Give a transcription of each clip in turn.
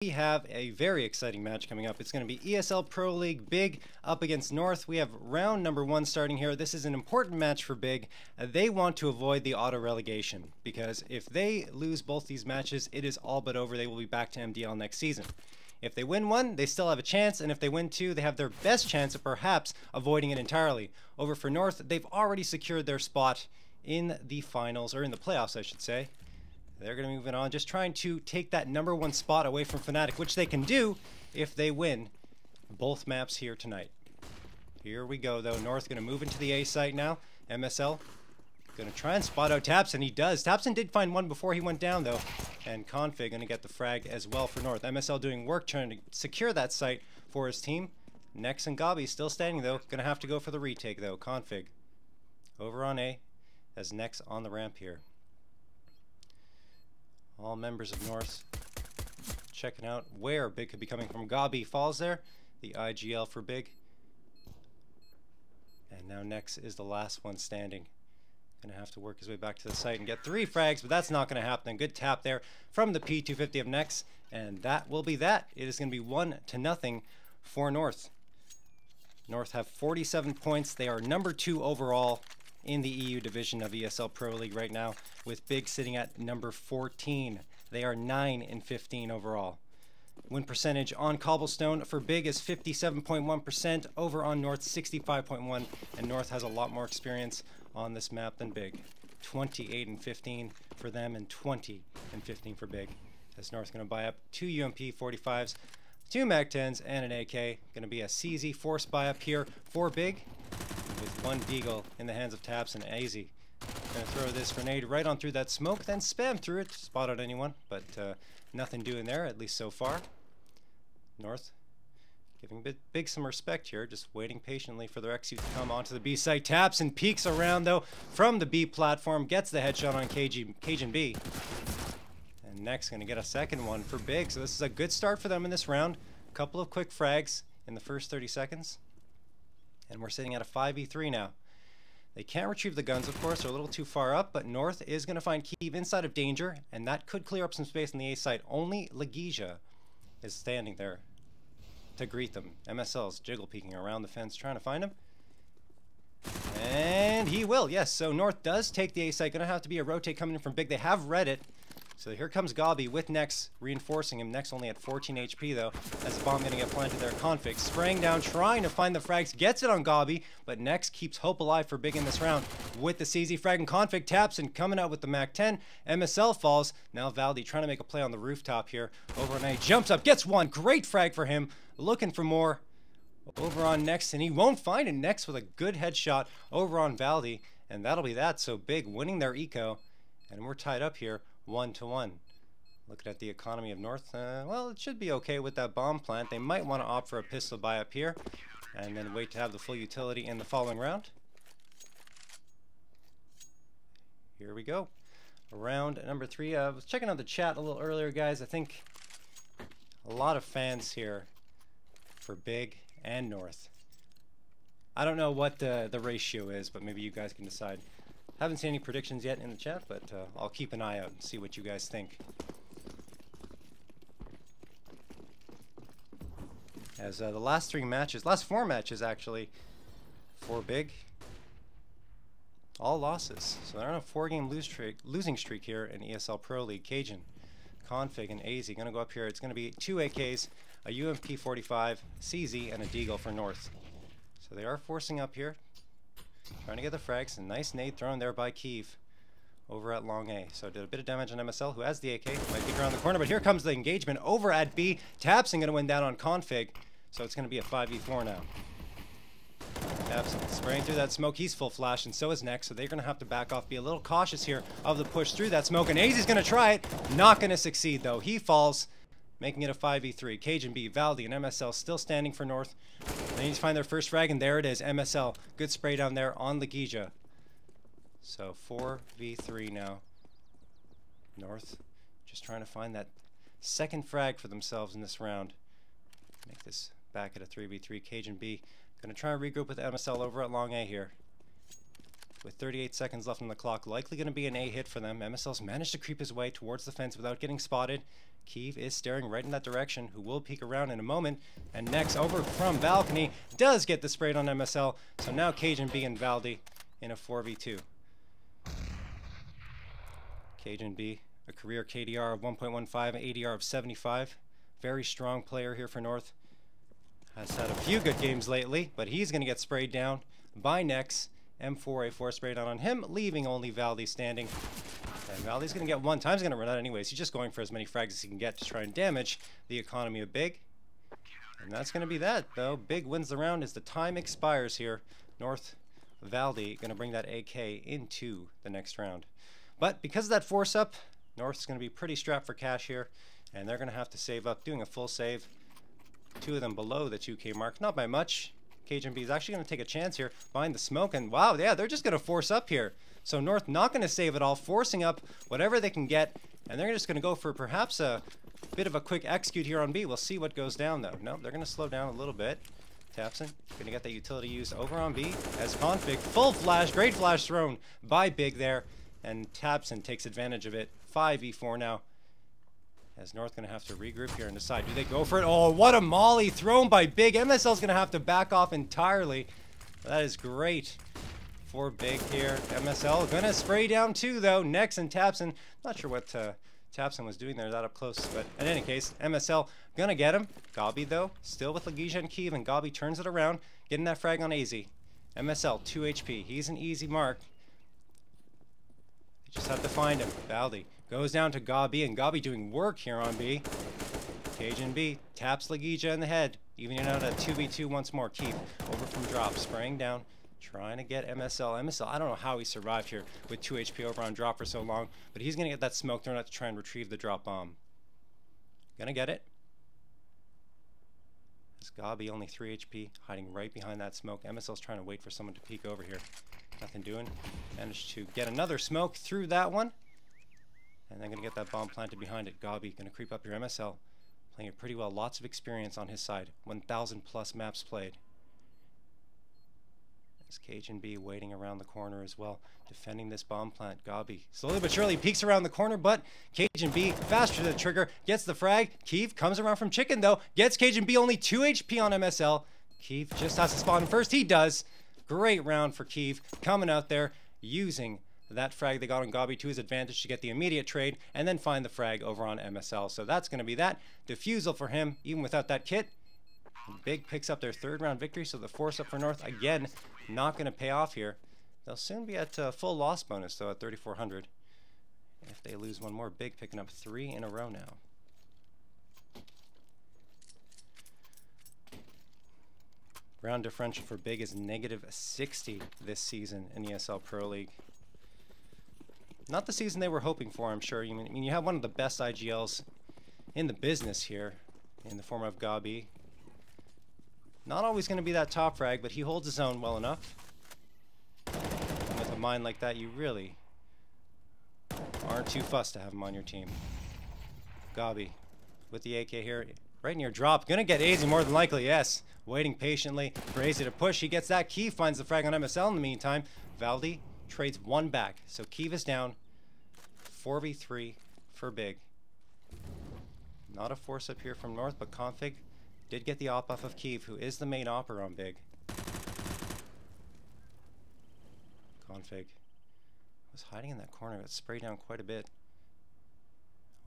We have a very exciting match coming up. It's going to be ESL Pro League Big up against North. We have round number 1 starting here. This is an important match for Big. They want to avoid the auto relegation because if they lose both these matches, it is all but over. They will be back to MDL next season. If they win one, they still have a chance, and if they win two, they have their best chance of perhaps avoiding it entirely. Over for North, they've already secured their spot in the finals, or in the playoffs, I should say. They're going to move it on, just trying to take that number 1 spot away from Fnatic, which they can do if they win both maps here tonight. Here we go, though. North going to move into the A site now. MSL going to try and spot out Tapson. He does. Tapson did find one before he went down, though. And Config going to get the frag as well for North. MSL doing work, trying to secure that site for his team. Nex and Gabi still standing, though. Going to have to go for the retake, though. Config over on A as Nex on the ramp here. All members of North checking out where Big could be coming from. Gabi falls there. The IGL for Big. And now Nex is the last one standing. Gonna have to work his way back to the site and get 3 frags, but that's not gonna happen. Good tap there from the P250 of Nex, and that will be that. It is gonna be 1-0 for North. North have 47 points. They are number 2 overall in the EU division of ESL Pro League right now, with Big sitting at number 14. They are 9-15 overall. Win percentage on Cobblestone for Big is 57.1%, over on North 65.1%, and North has a lot more experience on this map than Big. 28-15 for them and 20-15 for Big. As North going to buy up 2 UMP 45s, 2 Mag 10s, and an AK. Going to be a CZ force buy up here for Big, with 1 Deagle in the hands of Taps and AZ. Gonna throw this grenade right on through that smoke, then spam through it to spot out anyone, but nothing doing there, at least so far. North giving Big some respect here, just waiting patiently for their XU to come onto the B site. Taps and peeks around, though, from the B platform, gets the headshot on Cajun B. And Next gonna get a second one for Big, so this is a good start for them in this round. A couple of quick frags in the first 30 seconds. And we're sitting at a 5v3 now. They can't retrieve the guns, of course. They're a little too far up, but North is going to find Kiev inside of danger, and that could clear up some space on the A site. Only Legija is standing there to greet them. MSL's jiggle peeking around the fence, trying to find him. And he will, yes. So North does take the A site. Going to have to be a rotate coming in from Big. They have read it. So here comes Gabi with Nex reinforcing him. Nex only at 14 HP though, as the bomb going to get planted there. Config spraying down, trying to find the frags, gets it on Gabi, but Nex keeps hope alive for Big in this round with the CZ frag, and Config taps and coming out with the Mac 10. MSL falls. Now Valdi trying to make a play on the rooftop here. Over on A, jumps up, gets one. Great frag for him. Looking for more. Over on Nex, and he won't find it. Nex with a good headshot over on Valdi, and that'll be that. So Big winning their eco, and we're tied up here. 1-1. Looking at the economy of North, well, it should be okay with that bomb plant. They might want to opt for a pistol buy up here and then wait to have the full utility in the following round. Here we go. Round number 3. I was checking out the chat a little earlier, guys. I think a lot of fans here for Big and North. I don't know what the ratio is, but maybe you guys can decide. Haven't seen any predictions yet in the chat, but I'll keep an eye out and see what you guys think. As the last 4 matches actually, for Big, all losses. So they're on a 4-game losing streak here in ESL Pro League. Cajun, Config, and AZ going to go up here. It's going to be 2 AKs, a UMP 45, CZ, and a Deagle for North. So they are forcing up here. Trying to get the frags. A nice nade thrown there by Kiev over at long A. So did a bit of damage on MSL, who has the AK. Might peek around the corner, but here comes the engagement over at B. Tapson going to win down on Config. So it's going to be a 5v4 now. Tapson spraying through that smoke. He's full flash, and so is Nex. So they're going to have to back off, be a little cautious here of the push through that smoke. And AZ's going to try it. Not going to succeed, though. He falls, making it a 5v3. Cajun B, Valdi, and MSL still standing for North. They need to find their first frag, and there it is. MSL. Good spray down there on Legija. So 4v3 now. North just trying to find that second frag for themselves in this round. Make this back at a 3v3. Cajun B going to try and regroup with MSL over at long A here. With 38 seconds left on the clock, likely going to be an A hit for them. MSL's managed to creep his way towards the fence without getting spotted. Kiev is staring right in that direction, who will peek around in a moment. And next, over from balcony, does get the sprayed on MSL. So now Cajun B and Valdi in a 4v2. Cajun B, a career KDR of 1.15, ADR of 75. Very strong player here for North. Has had a few good games lately, but he's going to get sprayed down by Nex. M4A4 sprayed out on him, leaving only Valdi standing. And Valdi's going to get one. Time's going to run out anyways. He's just going for as many frags as he can get to try and damage the economy of Big. And that's going to be that, though. Big wins the round as the time expires here. North Valdi going to bring that AK into the next round. But because of that force up, North's going to be pretty strapped for cash here. And they're going to have to save up, doing a full save. Two of them below the 2K mark. Not by much. Cajun B is actually going to take a chance here behind the smoke. And wow, yeah, they're just going to force up here. So North not going to save it all, forcing up whatever they can get. And they're just going to go for perhaps a bit of a quick execute here on B. We'll see what goes down, though. No, they're going to slow down a little bit. Tapson going to get that utility used over on B as Config. Full flash, great flash thrown by Big there. And Tapson takes advantage of it. 5v4 now. As North going to have to regroup here and decide, do they go for it? Oh, what a molly thrown by Big. MSL's going to have to back off entirely. That is great for Big here. MSL going to spray down too, though. Nex and Tapson. Not sure what Tapson was doing there that up close. But in any case, MSL going to get him. Gabi, though, still with Legia and Kiev. And Gabi turns it around, getting that frag on AZ. MSL, 2 HP. He's an easy mark. You just have to find him. Valdi goes down to Gabi, and Gabi doing work here on B. Cajun B taps Legia in the head, evening out at 2v2 once more. Keith over from drop, spraying down, trying to get MSL. MSL, I don't know how he survived here with 2 HP over on drop for so long, but he's going to get that smoke thrown out to try and retrieve the drop bomb. Gonna get it. As Gabi only 3 HP, hiding right behind that smoke. MSL's trying to wait for someone to peek over here. Nothing doing. Managed to get another smoke through that one. And then going to get that bomb planted behind it. Gabi going to creep up your MSL. Playing it pretty well. Lots of experience on his side. 1,000 plus maps played. As Cajun B waiting around the corner as well. Defending this bomb plant. Gabi slowly but surely peeks around the corner, but Cajun B faster to the trigger. Gets the frag. Keev comes around from chicken though. Gets Cajun B only 2 HP on MSL. Keev just has to spawn first. He does. Great round for Keev. Coming out there using that frag they got on Gabi to his advantage to get the immediate trade and then find the frag over on MSL. So that's going to be that. Defusal for him, even without that kit. Big picks up their 3rd round victory, so the force up for North, again, not going to pay off here. They'll soon be at full loss bonus, though, at 3,400. If they lose one more, Big picking up 3 in a row now. Round differential for Big is -60 this season in ESL Pro League. Not the season they were hoping for, I'm sure. I mean, you have one of the best IGLs in the business here in the form of Gabi. Not always going to be that top frag, but he holds his own well enough. And with a mind like that, you really aren't too fussed to have him on your team. Gabi with the AK here, right near drop. Going to get AZ more than likely, yes. Waiting patiently for AZ to push. He gets that. Keev finds the frag on MSL in the meantime. Valdi trades 1 back. So Keev is down. 4v3 for Big. Not a force up here from North, but Config did get the op off of Keev, who is the main opper on Big. Config was hiding in that corner, but sprayed down quite a bit.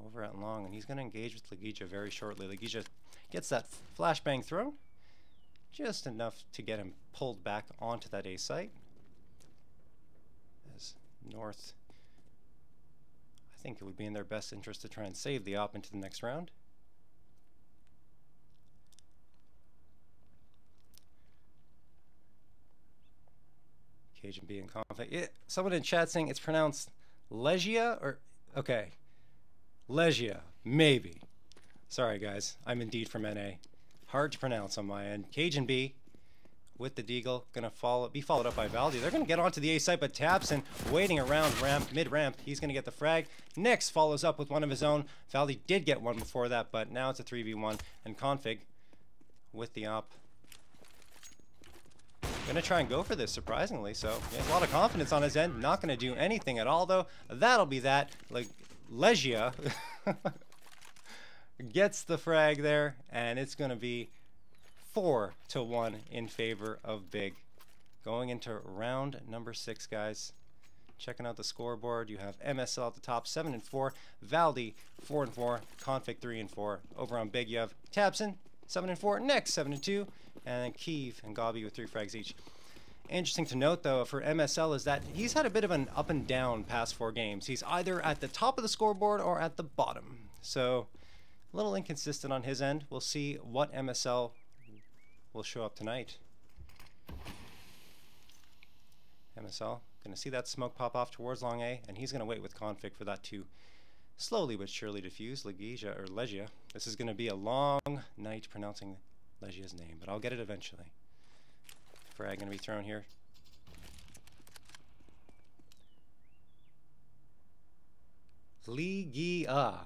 Over at long, and he's going to engage with Legia very shortly. Legia gets that flashbang throw. Just enough to get him pulled back onto that A site. As North, I think it would be in their best interest to try and save the op into the next round. Cajun B and Config. Someone in chat saying it's pronounced Legia or okay. Legia, maybe. Sorry guys, I'm indeed from NA. Hard to pronounce on my end. Cajun B with the deagle, gonna be followed up by Valdi. They're gonna get onto the A site, but Tapson waiting around mid-ramp. He's gonna get the frag. Nix follows up with one of his own. Valdi did get one before that, but now it's a 3v1. And Config with the op. Gonna try and go for this, surprisingly. So he has a lot of confidence on his end. Not gonna do anything at all, though. That'll be that. Like Legia. gets the frag there, and it's going to be 4-1 in favor of Big. Going into round number 6, guys. Checking out the scoreboard, you have MSL at the top, 7-4, Valdi 4-4, Config 3-4. Over on Big, you have Tabson 7-4, Next 7-2, and then Kiev and Gabi with 3 frags each. Interesting to note, though, for MSL is that he's had a bit of an up and down past 4 games. He's either at the top of the scoreboard or at the bottom. So, a little inconsistent on his end. We'll see what MSL will show up tonight. MSL, going to see that smoke pop off towards long A, and he's going to wait with Config for that to slowly but surely diffuse. Legia. This is going to be a long night pronouncing Legia's name, but I'll get it eventually. Frag going to be thrown here. Legia.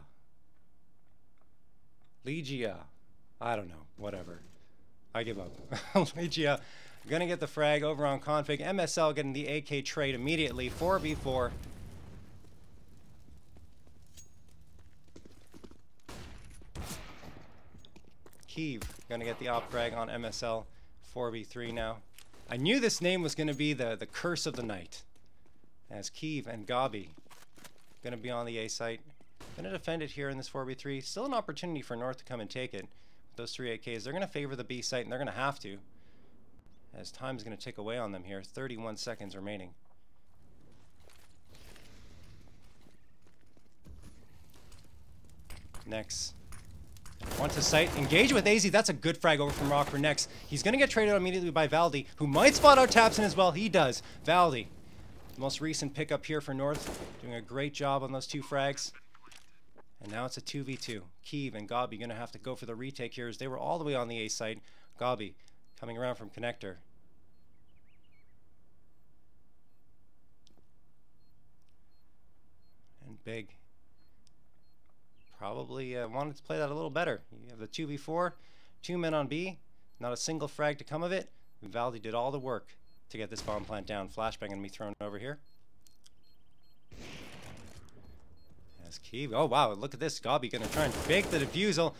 I don't know. Whatever. I give up. Legia going to get the frag over on Config. MSL getting the AK trade immediately. 4v4. Kiev going to get the op frag on MSL. 4v3 now. I knew this name was going to be the curse of the night, as Kiev and Gabi going to be on the A site. Going to defend it here in this 4v3. Still an opportunity for North to come and take it. With those 3 AKs, they're going to favor the B site, and they're going to have to, as time is going to tick away on them here. 31 seconds remaining. Next. Want to site, engage with AZ. That's a good frag over from Rock for Next. He's going to get traded immediately by Valdi, who might spot out Tapson as well. He does. Valdi, the most recent pickup here for North, doing a great job on those 2 frags. And now it's a 2v2. Kiev and Gabi going to have to go for the retake here, as they were all the way on the A site. Gabi coming around from connector. And Big probably wanted to play that a little better. You have the 2v4, 2 men on B, not a single frag to come of it. Valdi did all the work to get this bomb plant down. Flashbang going to be thrown over here. As Kiev, oh wow, look at this. Gabi going to try and fake the defusal.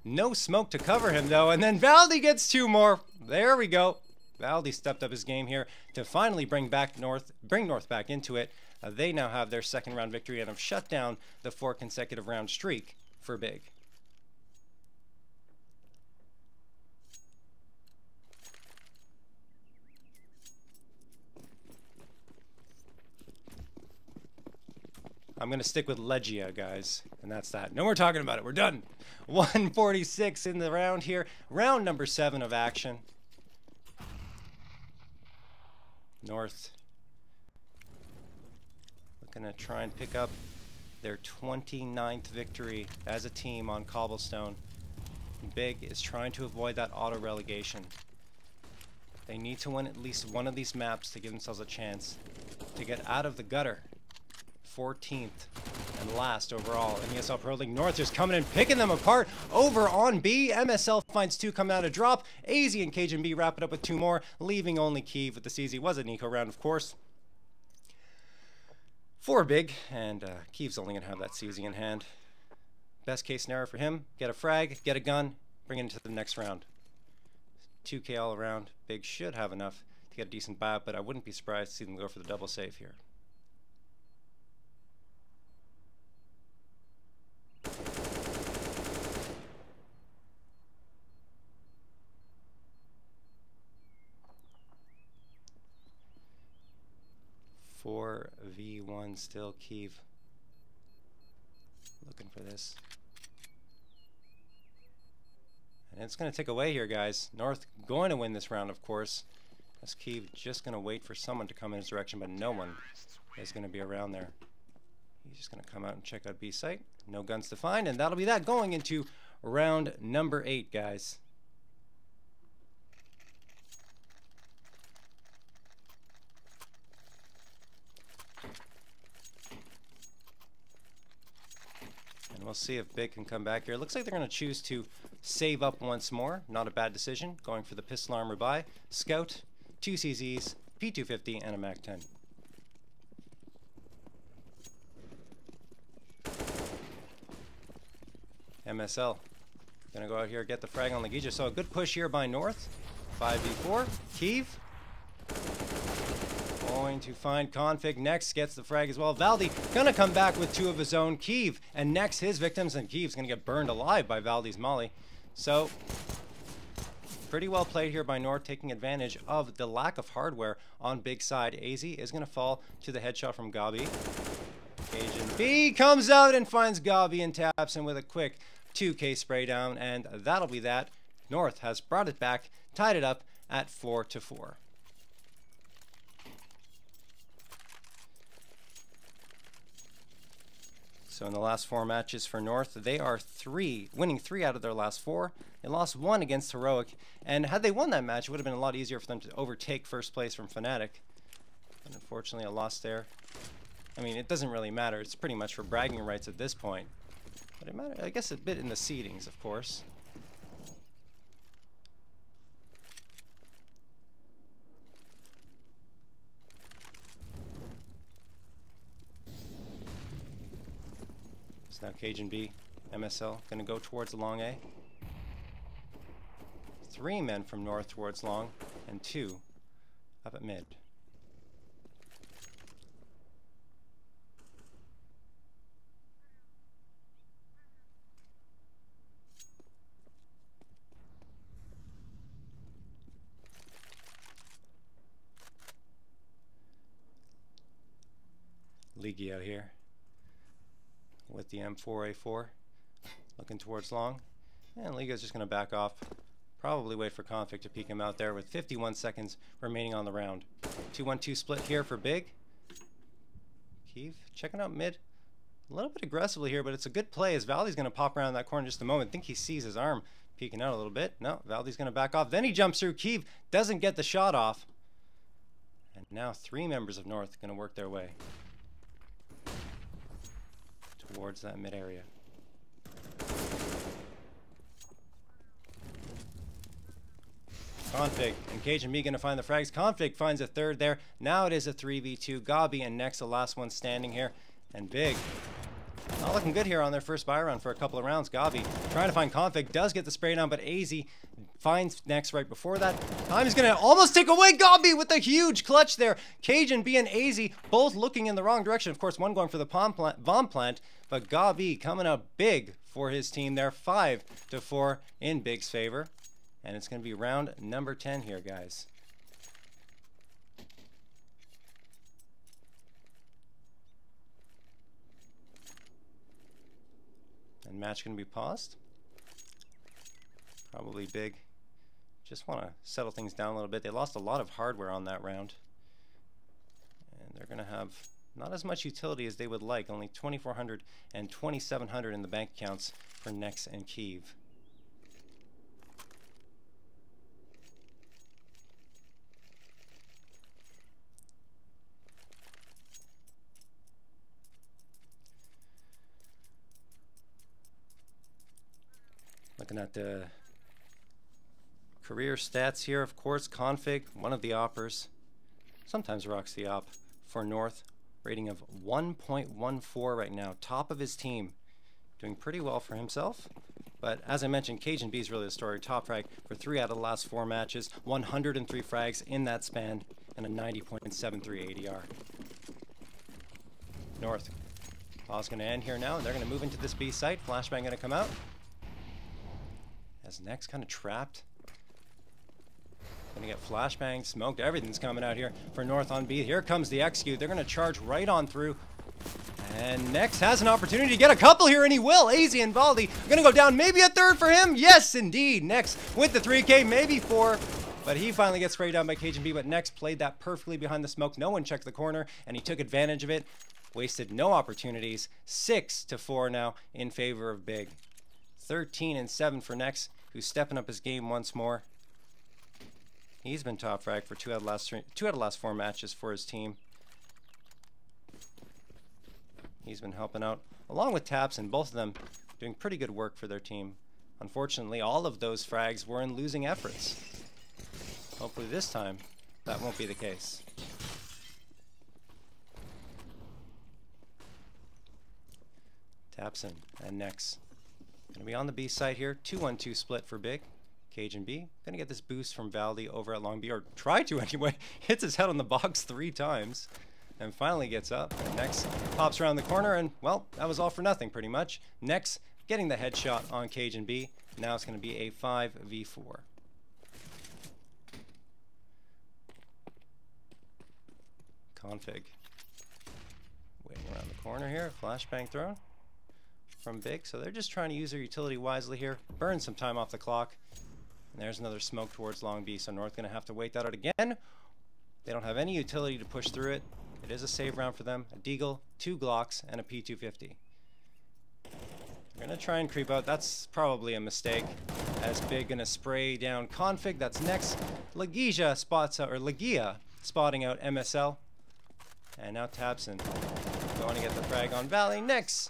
No smoke to cover him though, and then Valdi gets 2 more. There we go. Valdi stepped up his game here to finally bring North back into it. They now have their 2nd round victory and have shut down the 4 consecutive round streak for Big. I'm going to stick with Legia, guys, and that's that. No more talking about it. We're done. 146 in the round here. Round number 7 of action. North looking to try and pick up their 29th victory as a team on Cobblestone. Big is trying to avoid that auto relegation. They need to win at least one of these maps to give themselves a chance to get out of the gutter. 14th and last overall in ESL Pro League. North just coming and picking them apart over on B. MSL finds 2 coming out of drop. AZ and Cajun B wrap it up with 2 more, leaving only Kiev with the CZ. Was an eco round, of course, for Big, and Kiev's only going to have that CZ in hand. Best case scenario for him, get a frag, get a gun, bring it into the next round. 2K all around. Big should have enough to get a decent buyout, but I wouldn't be surprised to see them go for the double save here. V1 still. Kiev looking for this, and it's going to take away here, guys. North going to win this round, of course, as Kiev just going to wait for someone to come in his direction, but no one is going to be around there. He's just going to come out and check out B site. No guns to find, and that'll be that going into round number 8, guys. And we'll see if Big can come back here. It looks like they're going to choose to save up once more. Not a bad decision. Going for the pistol armor buy. Scout, 2 CZs, P250, and a MAC-10. MSL gonna go out here, get the frag on Legija. So a good push here by North. 5v4. Kiev going to find Config. Next gets the frag as well. Valdi gonna come back with 2 of his own. Kiev and Next his victims, and Kiev's gonna get burned alive by Valdi's molly. So pretty well played here by North, taking advantage of the lack of hardware on Big side. AZ is gonna fall to the headshot from Gabi. Agent B comes out and finds Gabi and taps him with a quick 2K spray down, and that'll be that. North has brought it back, tied it up at 4-4. So in the last 4 matches for North, they are winning 3 out of their last 4. They lost 1 against Heroic, and had they won that match, it would have been a lot easier for them to overtake first place from Fnatic. But unfortunately, a loss there. I mean, it doesn't really matter. It's pretty much for bragging rights at this point. But it matters, I guess, a bit in the seedings, of course. So now Cajun B, MSL, going to go towards the long A. 3 men from North towards long, and 2 up at mid. Leaky out here with the M4A4 looking towards long, and Liga's just going to back off, probably wait for Config to peek him out there with 51 seconds remaining on the round. 2-1-2 split here for Big. Kiev checking out mid a little bit aggressively here, but it's a good play as Valdi's going to pop around that corner in just a moment. I think he sees his arm peeking out a little bit. No, Valdi's going to back off, then he jumps through. Kiev doesn't get the shot off, and now 3 members of North going to work their way towards that mid area. Config and Cajun B gonna find the frags. Config finds a 3rd there. Now it is a 3v2. Gabi and Next, the last one standing here. And Big not looking good here on their first buy run for a couple of rounds. Gabi trying to find Config, does get the spray down, but AZ finds Next right before that. Time is gonna almost take away Gabi with a huge clutch there. Cajun B and AZ both looking in the wrong direction. Of course, one going for the bomb plant, but Gabi coming out big for his team there. 5-4 in Big's favor. And it's going to be round number 10 here, guys. And match going to be paused. Probably Big just want to settle things down a little bit. They lost a lot of hardware on that round, and they're going to have not as much utility as they would like. Only 2,400 and 2,700 in the bank accounts for Nex and Kiev. Looking at the career stats here, of course, Config, one of the oppers, sometimes rocks the op for North. Rating of 1.14 right now, top of his team. Doing pretty well for himself. But as I mentioned, Cajun B is really the story. Top frag for 3 out of the last 4 matches, 103 frags in that span, and a 90.73 ADR. North. Ball's going to end here now, and they're going to move into this B site. Flashbang going to come out. As Next kind of trapped. Gonna get flashbang, smoked, everything's coming out here for North on B. Here comes the execute. They're gonna charge right on through. And Next has an opportunity to get a couple here, and he will. AZ and Valdi gonna go down, maybe a 3rd for him. Yes, indeed. Next with the 3K, maybe 4. But he finally gets sprayed down by Cajun B, but Next played that perfectly behind the smoke. No one checked the corner, and he took advantage of it. Wasted no opportunities. 6-4 now in favor of Big. 13-7 for Next, who's stepping up his game once more. He's been top frag for 2 out of the last 4 matches for his team. He's been helping out along with Taps, and both of them doing pretty good work for their team. Unfortunately, all of those frags were in losing efforts. Hopefully this time that won't be the case. Tapson and Next Gonna be on the B side here. 2-1-2 split for Big. Cajun B. Gonna get this boost from Valdi over at long B, or try to anyway. Hits his head on the box 3 times. And finally gets up. And next pops around the corner, and well, that was all for nothing pretty much. Next, getting the headshot on Cajun B. Now it's going to be a 5v4. Config. Waiting around the corner here. Flashbang thrown from Big. So they're just trying to use their utility wisely here. Burn some time off the clock. And there's another smoke towards long B. So North going to have to wait that out again. They don't have any utility to push through it. It is a save round for them. A Deagle, 2 Glocks, and a P250. They're going to try and creep out. That's probably a mistake. As Big going to spray down Config. That's next. Legia spots out, or Legia spotting out MSL. And now Tabson going to get the frag on Valde. Next,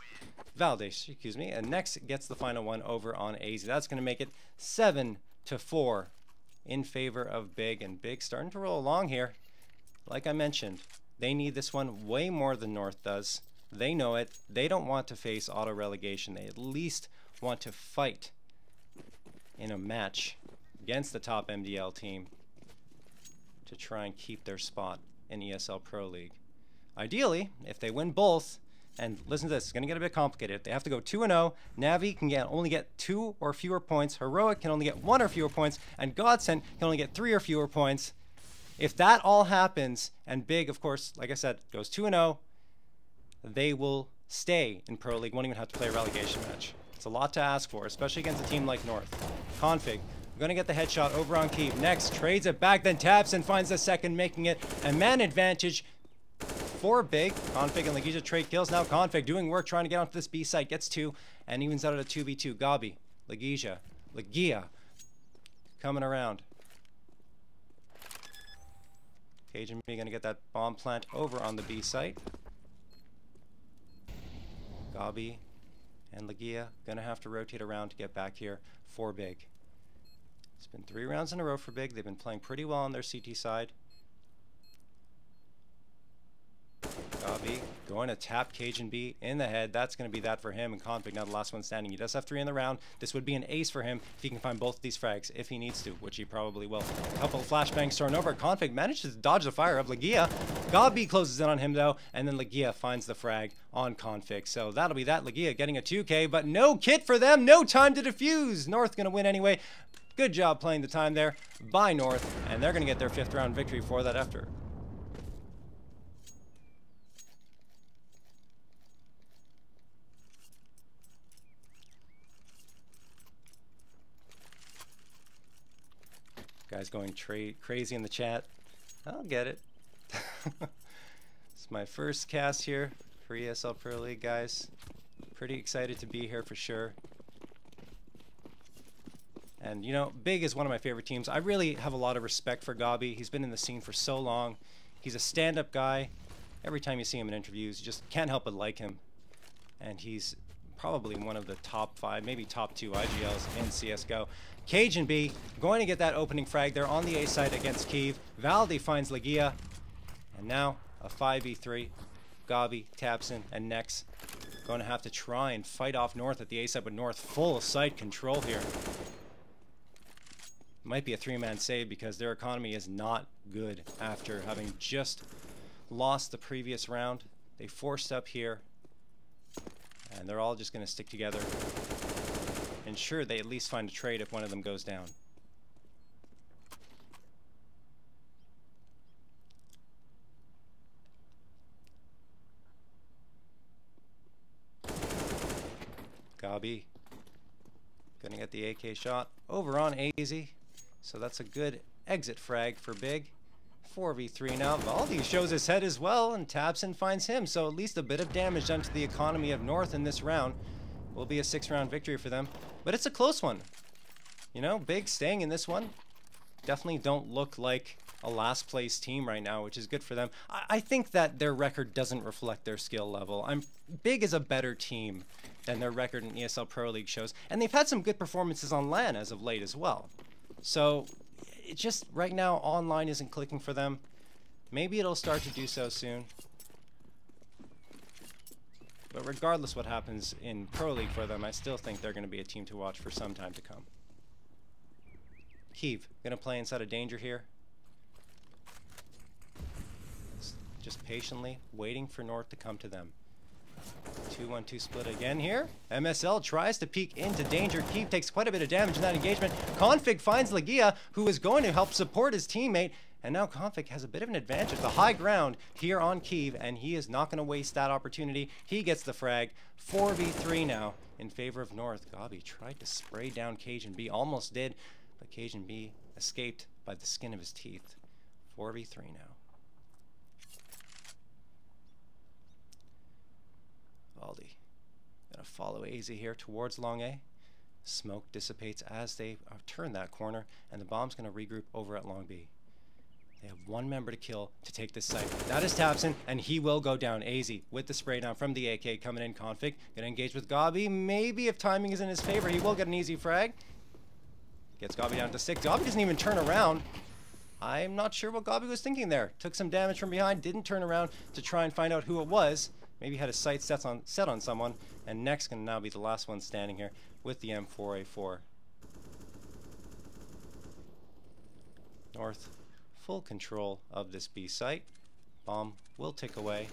excuse me. And next gets the final one over on AZ. That's going to make it 7-4 in favor of Big. And Big starting to roll along here. Like I mentioned, they need this one way more than North does. They know it. They don't want to face auto relegation. They at least want to fight in a match against the top MDL team to try and keep their spot in ESL Pro League. Ideally, if they win both, and listen to this, it's going to get a bit complicated. They have to go 2-0. Navi can only get 2 or fewer points. Heroic can only get 1 or fewer points. And Godsend can only get 3 or fewer points. If that all happens, and Big, of course, like I said, goes 2-0, they will stay in Pro League, won't even have to play a relegation match. It's a lot to ask for, especially against a team like North. Config, going to get the headshot over on Keeve. Next, trades it back, then taps and finds the second, making it a man advantage for Big. Config and Legia trade kills. Now Config doing work, trying to get onto this B site, gets 2, and evens out at a 2v2. Gabi, Legia, coming around. Cajun B going to get that bomb plant over on the B site. Gabi and Legia going to have to rotate around to get back here for Big. It's been 3 rounds in a row for Big. They've been playing pretty well on their CT side. Gabi going to tap Cajun B in the head. That's going to be that for him. And Config now the last one standing. He does have 3 in the round. This would be an ace for him if he can find both of these frags, if he needs to, which he probably will. A couple of flashbangs thrown over. Config manages to dodge the fire of Legia. Gabi closes in on him though, and then Legia finds the frag on Config. So that'll be that. Legia getting a 2K, but no kit for them. No time to defuse. North going to win anyway. Good job playing the time there by North, and they're going to get their 5th round victory for that after. Guys going crazy in the chat. I'll get it. It's my first cast here for ESL Pro League, guys. Pretty excited to be here for sure. And you know, Big is one of my favorite teams. I really have a lot of respect for Gabi. He's been in the scene for so long. He's a stand-up guy. Every time you see him in interviews, you just can't help but like him. And he's probably one of the top 5, maybe top 2 IGLs in CSGO. Cajun B going to get that opening frag there on the A side against Kiev. Valdi finds Legia. And now a 5v3. Gabi, Tabson, and Nex going to have to try and fight off North at the A side, but North full site control here. Might be a 3-man save because their economy is not good after having just lost the previous round. They forced up here. And they're all just going to stick together. Ensure they at least find a trade if one of them goes down. Gabi going to get the AK shot over on AZ. So that's a good exit frag for Big. 4v3 now. Valdi shows his head as well, and Tabson finds him. So at least a bit of damage done to the economy of North in this round. Will be a 6-round victory for them. But it's a close one. You know, Big staying in this one. Definitely don't look like a last place team right now, which is good for them. I think that their record doesn't reflect their skill level. Big is a better team than their record in ESL Pro League shows. And they've had some good performances on LAN as of late as well. So it just, right now, online isn't clicking for them. Maybe it'll start to do so soon. But regardless what happens in Pro League for them, I still think they're going to be a team to watch for some time to come. Kiev going to play inside of danger here. Just patiently waiting for North to come to them. 2-1-2 split again here. MSL tries to peek into danger. Kiev takes quite a bit of damage in that engagement. Config finds Legia, who is going to help support his teammate. And now Config has a bit of an advantage, the high ground here on Kiev, and he is not going to waste that opportunity. He gets the frag. 4v3 now in favor of North. Gabi tried to spray down Cajun B, almost did, but Cajun B escaped by the skin of his teeth. 4v3 now. Valdi gonna follow AZ here towards long A. Smoke dissipates as they turn that corner, and the bomb's gonna regroup over at long B. They have one member to kill to take this site. That is Tapson, and he will go down. AZ with the spray down from the AK coming in. Config gonna engage with Gabi. Maybe if timing is in his favor, he will get an easy frag. Gets Gabi down to 6. Gabi doesn't even turn around. I'm not sure what Gabi was thinking there. Took some damage from behind, didn't turn around to try and find out who it was. Maybe had his sights set on someone, and next can now be the last one standing here with the M4A4. North, full control of this B site. Bomb will tick away.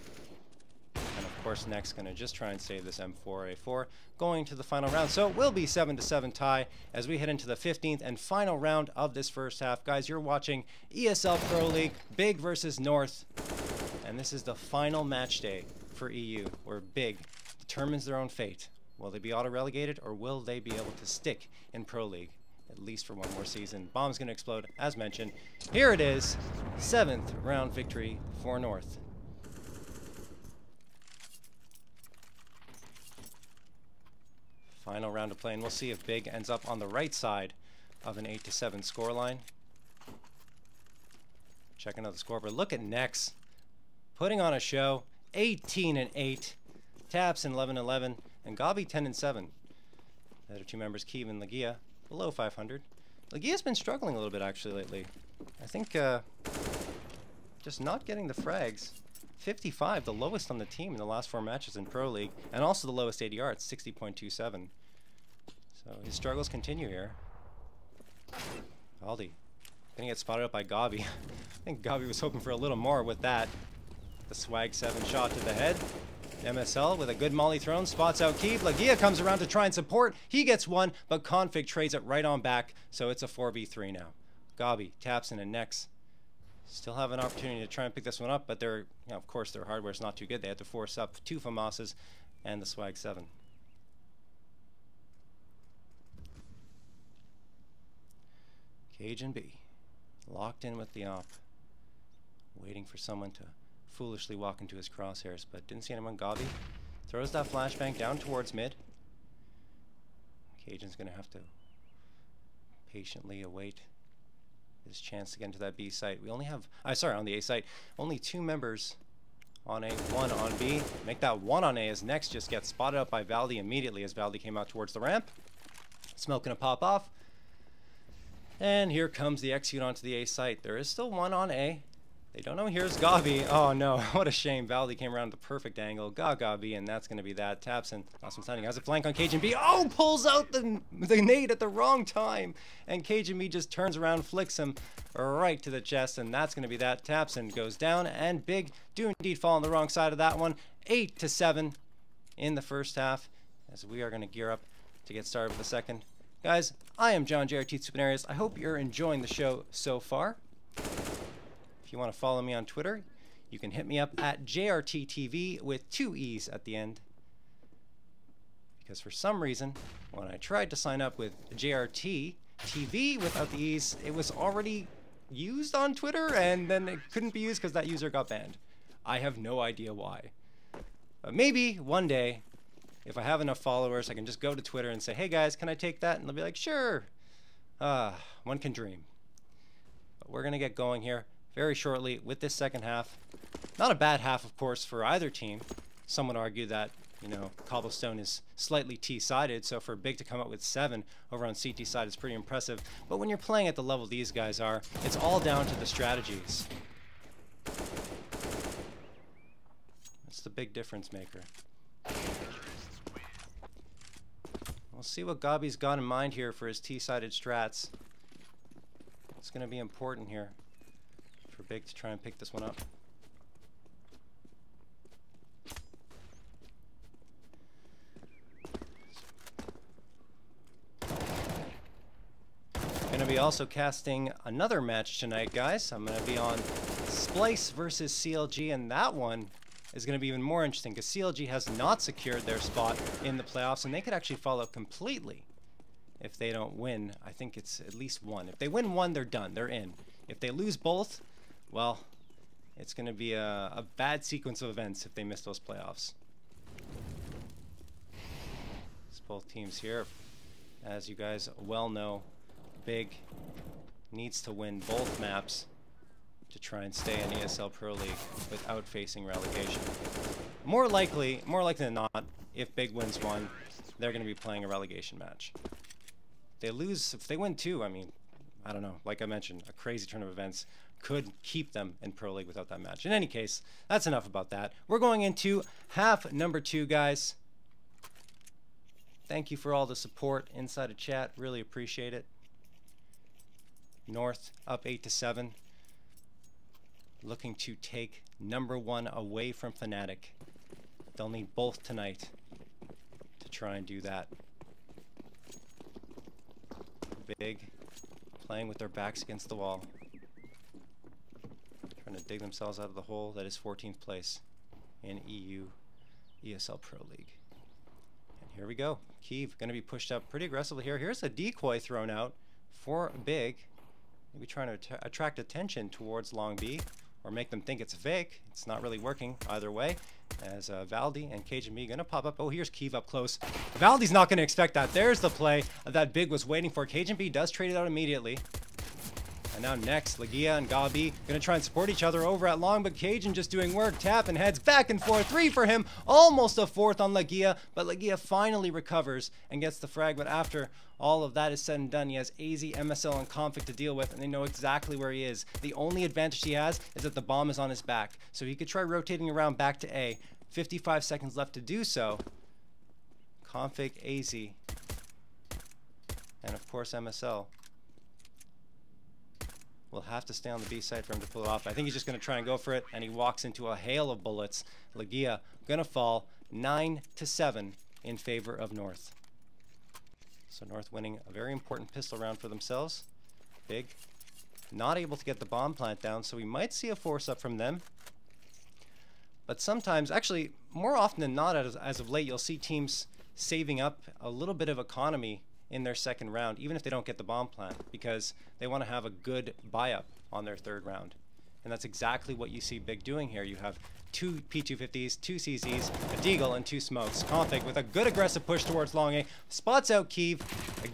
And of course, next gonna just try and save this M4A4 going to the final round. So it will be 7-7 tie as we head into the 15th and final round of this first half. Guys, you're watching ESL Pro League, Big versus North. And this is the final match day for EU, where Big determines their own fate. Will they be auto-relegated, or will they be able to stick in Pro League, at least for one more season? Bomb's going to explode, as mentioned. Here it is, 7th round victory for North. Final round to play, and we'll see if Big ends up on the right side of an 8-7 scoreline. Checking out the scoreboard. Look at Nex, putting on a show. 18-8, Taps 11-11, and Gabi 10-7. The other two members, Kiev and Legia, below 500. Legia's been struggling a little bit actually lately. I think just not getting the frags. 55, the lowest on the team in the last 4 matches in Pro League, and also the lowest ADR at 60.27. So his struggles continue here. Valdi gonna get spotted up by Gabi. I think Gabi was hoping for a little more with that. The swag 7 shot to the head. MSL with a good molly thrown, spots out Kiev. Legia comes around to try and support. He gets one, but Config trades it right on back, so it's a 4v3 now. Gabi, Tapson, and Nex still have an opportunity to try and pick this one up, but of course their hardware's not too good. They had to force up 2 FAMASas and the swag 7. Cajun B, locked in with the op, waiting for someone to foolishly walk into his crosshairs, but didn't see anyone. Gabi throws that flashbang down towards mid. Cajun's gonna have to patiently await his chance to get into that B site. We only have, on the A site, only 2 members on A, 1 on B. Make that 1 on A as Next just gets spotted up by Valdi immediately as Valdi came out towards the ramp. Smoke gonna pop off. And here comes the execute onto the A site. There is still 1 on A. They don't know. Here's Gabi. Oh no, what a shame. Valdi came around at the perfect angle. Got Gabi, and that's going to be that. Tapson, awesome standing. Has a flank on Cajun B. Oh, pulls out the nade at the wrong time. And Cajun B just turns around, flicks him right to the chest, and that's going to be that. Tapson goes down, and Big do indeed fall on the wrong side of that one. 8-7 in the first half, as we are going to gear up to get started with the second. Guys, I am John JRT Supinarius. I hope you're enjoying the show so far. If you want to follow me on Twitter, you can hit me up at JRTTV with 2 E's at the end. Because for some reason, when I tried to sign up with JRTTV without the E's, it was already used on Twitter, and then it couldn't be used because that user got banned. I have no idea why. But maybe one day, if I have enough followers, I can just go to Twitter and say, hey guys, can I take that? And they'll be like, sure. One can dream. But we're going to get going here very shortly with this second half. Not a bad half, of course, for either team. Some would argue that, Cobblestone is slightly T-sided, so for Big to come up with 7 over on CT side is pretty impressive. But when you're playing at the level these guys are, it's all down to the strategies. That's the big difference maker. We'll see what Gabi's got in mind here for his T-sided strats. It's going to be important here for Big to try and pick this one up. Going to be also casting another match tonight, guys. I'm going to be on Splice versus CLG, and that one is going to be even more interesting because CLG has not secured their spot in the playoffs, and they could actually fall out completely if they don't win. I think it's at least one. If they win one, they're done. They're in. If they lose both, well, it's going to be a bad sequence of events if they miss those playoffs. It's both teams here. As you guys well know, Big needs to win both maps to try and stay in ESL Pro League without facing relegation. More likely than not, if Big wins one, they're going to be playing a relegation match. If they win two, I mean, I don't know. Like I mentioned, a crazy turn of events could keep them in Pro League without that match. In any case, that's enough about that. We're going into half number 2, guys. Thank you for all the support inside of chat. Really appreciate it. North up 8-7. Looking to take number 1 away from Fnatic. They'll need both tonight to try and do that. Big playing with their backs against the wall. Trying to dig themselves out of the hole that is 14th place in ESL Pro League. And here we go. Kiev going to be pushed up pretty aggressively here. Here's a decoy thrown out for Big. Maybe trying to attract attention towards Long B or make them think it's fake. It's not really working either way. As Valdi and Cbble going to pop up. Oh, here's Kiev up close. Valdi's not going to expect that. There's the play that Big was waiting for. Cbble does trade it out immediately. And now next, Legia and Gabi going to try and support each other over at Long, but Cajun just doing work. Tap and heads back and forth. 3 for him. Almost a 4th on Legia, but Legia finally recovers and gets the frag. But after all of that is said and done, he has AZ, MSL, and Config to deal with, and they know exactly where he is. The only advantage he has is that the bomb is on his back, so he could try rotating around back to A. 55 seconds left to do so. Config, AZ, and of course MSL will have to stay on the B side for him to pull it off. I think he's just going to try and go for it, and he walks into a hail of bullets. Legia going to fall 9-7 in favor of North. So North winning a very important pistol round for themselves. Big not able to get the bomb plant down, so we might see a force up from them. But sometimes, actually more often than not as of late, you'll see teams saving up a little bit of economy in their second round, even if they don't get the bomb plant, because they want to have a good buy-up on their third round. And that's exactly what you see Big doing here. You have 2 P250s, 2 CZs, a Deagle, and 2 smokes. Config with a good aggressive push towards long A. Spots out Kiev,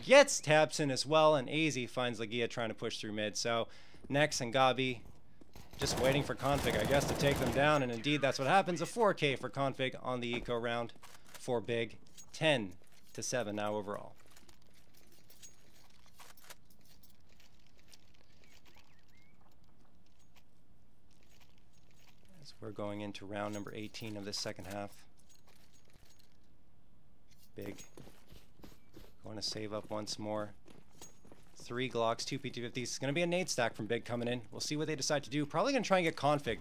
gets taps in as well, and AZ finds Legia trying to push through mid. So Nex and Gabi just waiting for Config, I guess, to take them down, and indeed that's what happens. A 4K for Config on the eco round for Big. 10-7 now overall. We're going into round number 18 of this second half. Big going to save up once more. 3 Glocks, 2 P250s. It's going to be a nade stack from Big coming in. We'll see what they decide to do. Probably going to try and get Config,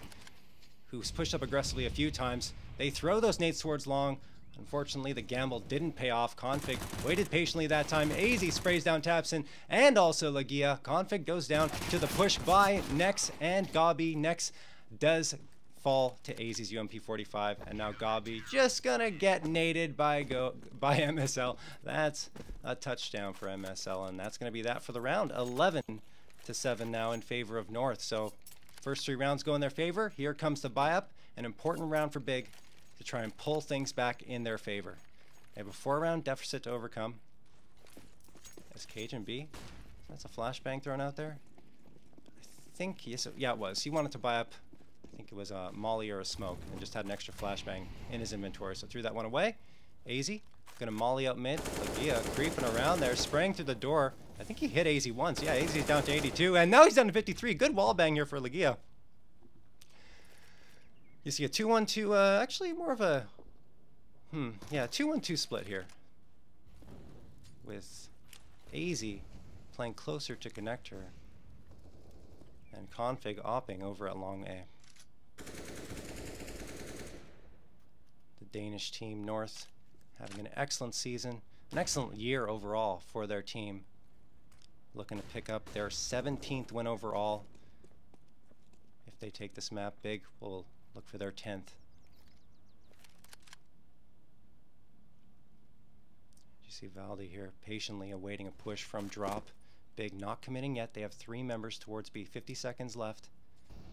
who's pushed up aggressively a few times. They throw those nades towards long. Unfortunately, the gamble didn't pay off. Config waited patiently that time. AZ sprays down Tapson and also Legia. Config goes down to the push by Nex and Gabi. Nex does fall to AZ's UMP45, and now Gabi just gonna get naded by MSL. That's a touchdown for MSL, and that's gonna be that for the round. 11-7 now in favor of North. So first 3 rounds go in their favor. Here comes the buy-up, an important round for Big to try and pull things back in their favor. They have a 4-round deficit to overcome. As Cajun B, that's a flashbang thrown out there. I think, yes, yeah, it was. He wanted to buy up, I think it was a molly or a smoke, and just had an extra flashbang in his inventory, so threw that one away. AZ gonna molly up mid. Legia creeping around there, spraying through the door. I think he hit AZ once. Yeah, AZ's down to 82, and now he's down to 53. Good wall bang here for Legia. You see a 2-1-2, actually more of a, 2-1-2 split here. with AZ playing closer to connector and Config opping over at long A. The Danish team North having an excellent season, an excellent year overall for their team. Looking to pick up their 17th win overall. If they take this map big, we'll look for their 10th. You see Valdi here patiently awaiting a push from drop. Big not committing yet. They have 3 members towards B. 50 seconds left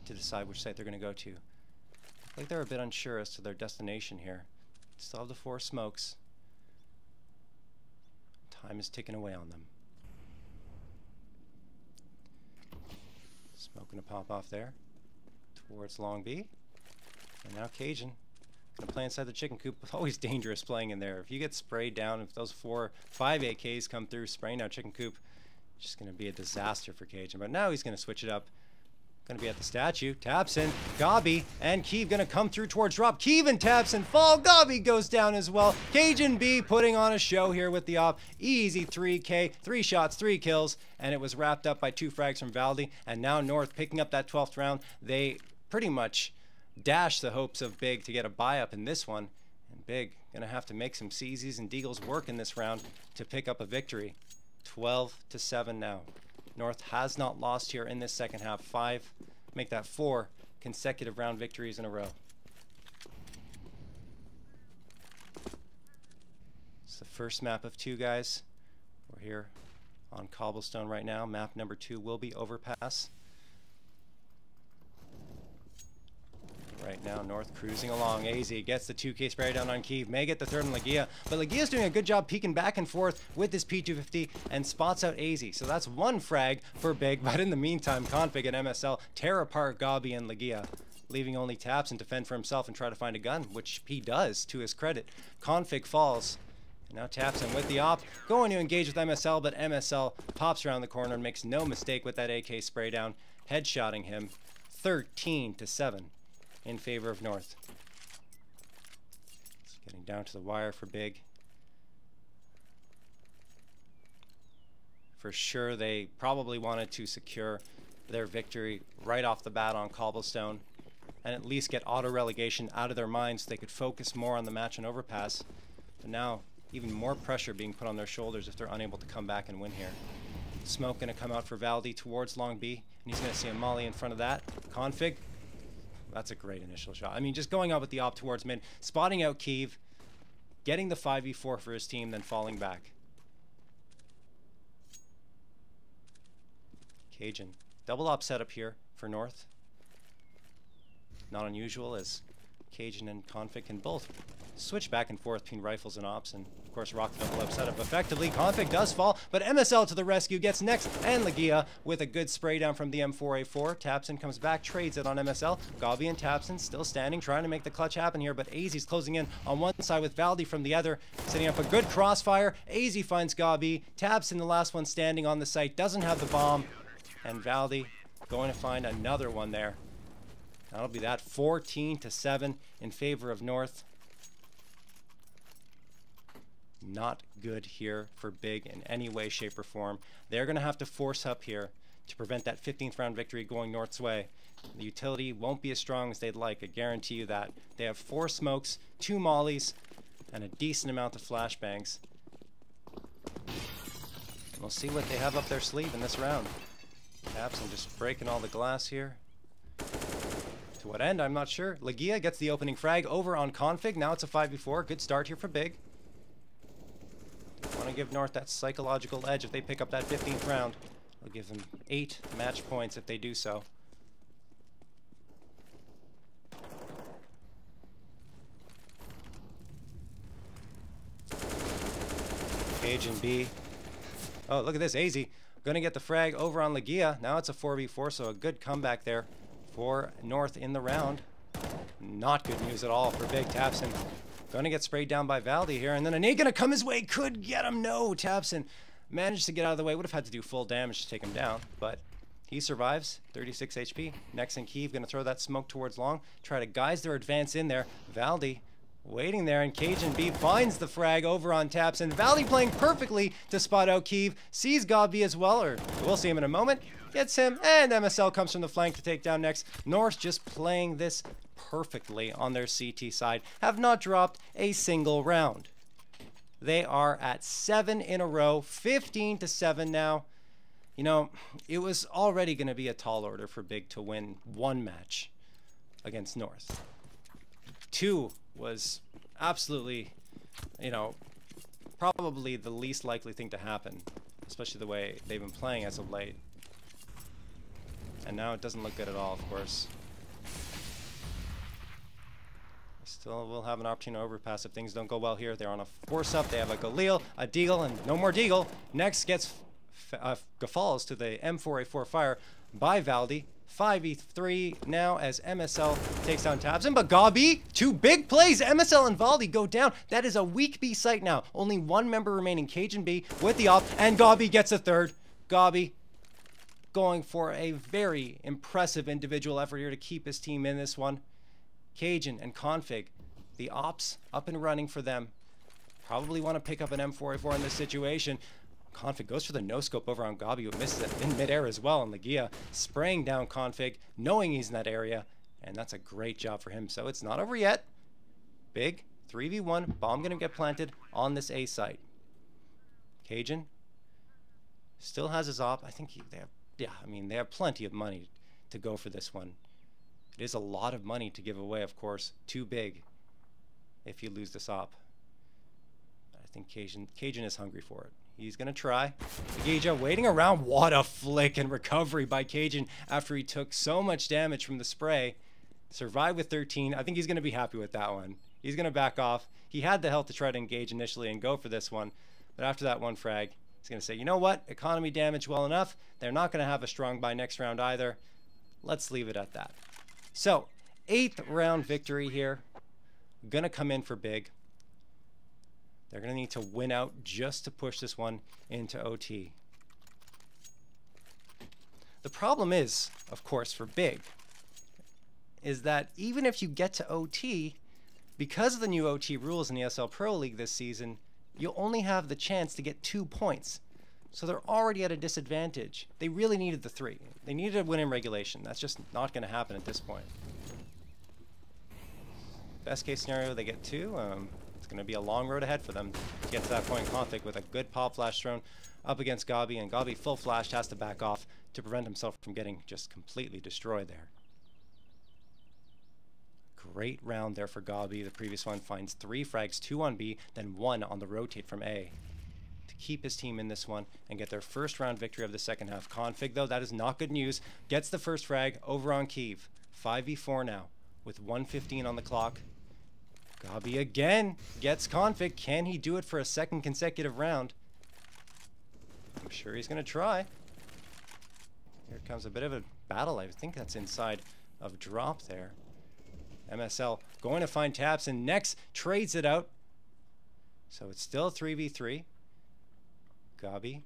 to decide which site they're going to go to. Look like they're a bit unsure as to their destination here. Still have the 4 smokes. Time is ticking away on them. Smoking to pop off there towards long B. And now Cajun gonna play inside the chicken coop. Always dangerous playing in there. If you get sprayed down, if those 5 AKs come through spraying out chicken coop, it's just gonna be a disaster for Cajun. But now he's gonna switch it up. Gonna be at the statue. Taps in. Gabi and Keeve gonna come through towards drop. Keeve and taps and fall. Gabi goes down as well. Cajun B putting on a show here with the op. Easy 3K. 3 shots, 3 kills. And it was wrapped up by 2 frags from Valdi. And now North picking up that 12th round. They pretty much dash the hopes of Big to get a buy up in this one. And Big gonna have to make some CZs and Deagles work in this round to pick up a victory. 12-7 now. North has not lost here in this second half. 5, make that 4 consecutive round victories in a row. It's the first map of 2, guys. We're here on Cobblestone right now. Map number 2 will be Overpass. Right now, North cruising along. AZ gets the 2K spray down on Keeve. May get the 3rd on Legia. But Legia's doing a good job peeking back and forth with this P250 and spots out AZ. So that's 1 frag for Big. But in the meantime, Config and MSL tear apart Gabi and Legia, leaving only Taps and defend for himself and try to find a gun, which he does to his credit. Config falls. And now Taps in with the op. Going to engage with MSL, but MSL pops around the corner and makes no mistake with that AK spray down, headshotting him. 13-7. In favor of North. It's getting down to the wire for Big. For sure, they probably wanted to secure their victory right off the bat on Cobblestone and at least get auto relegation out of their minds so they could focus more on the match and Overpass. But now, even more pressure being put on their shoulders if they're unable to come back and win here. Smoke going to come out for Valdi towards long B, and he's going to see a molly in front of that. Config. That's a great initial shot. I mean, just going out with the op towards mid, spotting out Keeve, getting the 5v4 for his team, then falling back. Cajun. Double op setup here for North. Not unusual as Cajun and Config can both switch back and forth between rifles and ops, and of course rock the double up setup effectively. Config does fall, but MSL to the rescue, gets next, and Legia with a good spray down from the M4A4. Tapson comes back, trades it on MSL. Gabi and Tapson still standing, trying to make the clutch happen here, but AZ's closing in on one side with Valdi from the other, setting up a good crossfire. AZ finds Gabi. Tapson, the last one standing on the site, doesn't have the bomb, and Valdi going to find another one there. That'll be that. 14-7 in favor of North. Not good here for Big in any way, shape, or form. They're going to have to force up here to prevent that 15th round victory going North's way. The utility won't be as strong as they'd like, I guarantee you that. They have 4 smokes, 2 mollies, and a decent amount of flashbangs. And we'll see what they have up their sleeve in this round. Tapson just breaking all the glass here. To what end, I'm not sure. Legia gets the opening frag over on Config. Now it's a 5v4. Good start here for Big. Want to give North that psychological edge if they pick up that 15th round. I'll give them 8 match points if they do so. Cajun B. Oh, look at this. AZ gonna get the frag over on Legia. Now it's a 4v4, so a good comeback there for North in the round. Not good news at all for Big. Tapson gonna get sprayed down by Valdi here, and then a nade gonna come his way. Could get him. No, Tapson managed to get out of the way. Would have had to do full damage to take him down, but he survives. 36 HP. Next in Keeve gonna throw that smoke towards long. Try to guise their advance in there. Valdi waiting there, and Cajun B finds the frag over on taps, and Valley playing perfectly to spot out Kiev, sees Gabi as well, or we'll see him in a moment, gets him, and MSL comes from the flank to take down next. North just playing this perfectly on their CT side, have not dropped a single round. They are at 7 in a row, 15-7 now. You know, it was already going to be a tall order for Big to win one match against North. 2 was absolutely, you know, probably the least likely thing to happen, especially the way they've been playing as of late. And now it doesn't look good at all, of course. Still will have an opportunity to overpass if things don't go well here. They're on a force up. They have a Galil, a Deagle, and no more Deagle. Next gets falls to the M4A4 fire by Valdi. 5v3 now as MSL takes down Tabsin, but Gabi, 2 big plays. MSL and Valdi go down. That is a weak B site now. Only 1 member remaining, Cajun B with the op, and Gabi gets a third. Gabi going for a very impressive individual effort here to keep his team in this one. Cajun and Config, the ops up and running for them. Probably want to pick up an M4A4 in this situation. Config goes for the no-scope over on Gabi, who misses it in midair as well, and Legia spraying down Config, knowing he's in that area, and that's a great job for him. So it's not over yet. Big 3v1, bomb gonna get planted on this A site. Cajun still has his op. I think they have plenty of money to go for this one. It is a lot of money to give away, of course. Too big if you lose this op. I think Cajun is hungry for it. He's going to try. Gija waiting around. What a flick and recovery by Cajun after he took so much damage from the spray. Survived with 13. I think he's going to be happy with that one. He's going to back off. He had the health to try to engage initially and go for this one. But after that one frag, he's going to say, you know what? Economy damage well enough. They're not going to have a strong buy next round either. Let's leave it at that. So, 8th round victory here. Gonna come in for Big. They're gonna need to win out just to push this one into OT. The problem is, of course, for Big, is that even if you get to OT, because of the new OT rules in the ESL Pro League this season, you'll only have the chance to get 2 points. So they're already at a disadvantage. They really needed the 3. They needed a win in regulation. That's just not going to happen at this point. Best case scenario, they get 2. It's going to be a long road ahead for them to get to that point. Config with a good pop flash thrown up against Gabi, and Gabi full flashed has to back off to prevent himself from getting just completely destroyed there. Great round there for Gabi. The previous one finds 3 frags, 2 on B, then 1 on the rotate from A. Keep his team in this one and get their first round victory of the second half. Config, though, that is not good news. Gets the first frag over on Kiev. 5v4 now with 1:15 on the clock. Gabi again gets Config. Can he do it for a second consecutive round? I'm sure he's going to try. Here comes a bit of a battle. I think that's inside of drop there. MSL going to find taps, and Nex trades it out. So it's still 3v3. Gabi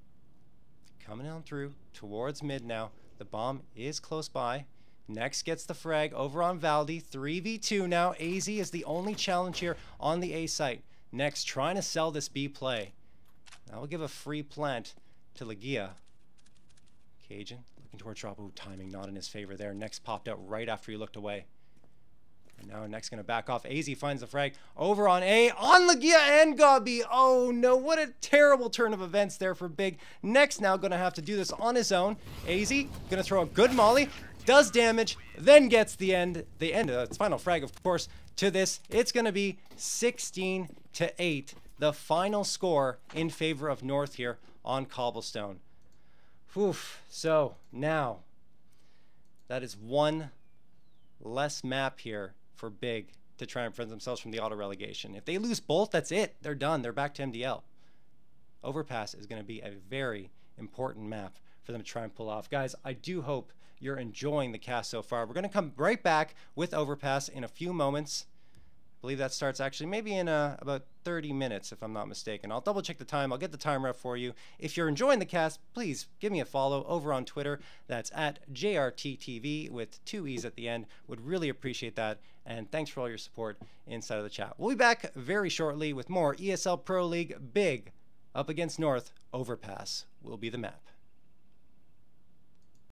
coming on through towards mid now. The bomb is close by. Next gets the frag over on Valdi. 3v2 now. AZ is the only challenge here on the A site. Next trying to sell this B play. That will give a free plant to Legia. Cajun looking towards drop. Ooh, timing not in his favor there. Next popped out right after he looked away. And now Next going to back off. AZ finds the frag over on A, on Legia and Gabi. Oh no, what a terrible turn of events there for Big. Next now going to have to do this on his own. AZ going to throw a good molly, does damage, then gets the its final frag, of course, to this. It's going to be 16-8, the final score in favor of North here on Cobblestone. Whew. So now that is one less map here for Big to try and prevent themselves from the auto relegation. If they lose both, that's it. They're done. They're back to MDL. Overpass is going to be a very important map for them to try and pull off. Guys, I do hope you're enjoying the cast so far. We're going to come right back with Overpass in a few moments. believe that starts actually maybe in about 30 minutes, if I'm not mistaken. I'll double check the time. I'll get the timer up for you. If you're enjoying the cast, please give me a follow over on Twitter. That's at JRTTV with 2 E's at the end. Would really appreciate that. And thanks for all your support inside of the chat. We'll be back very shortly with more ESL Pro League. Big up against North. Overpass will be the map.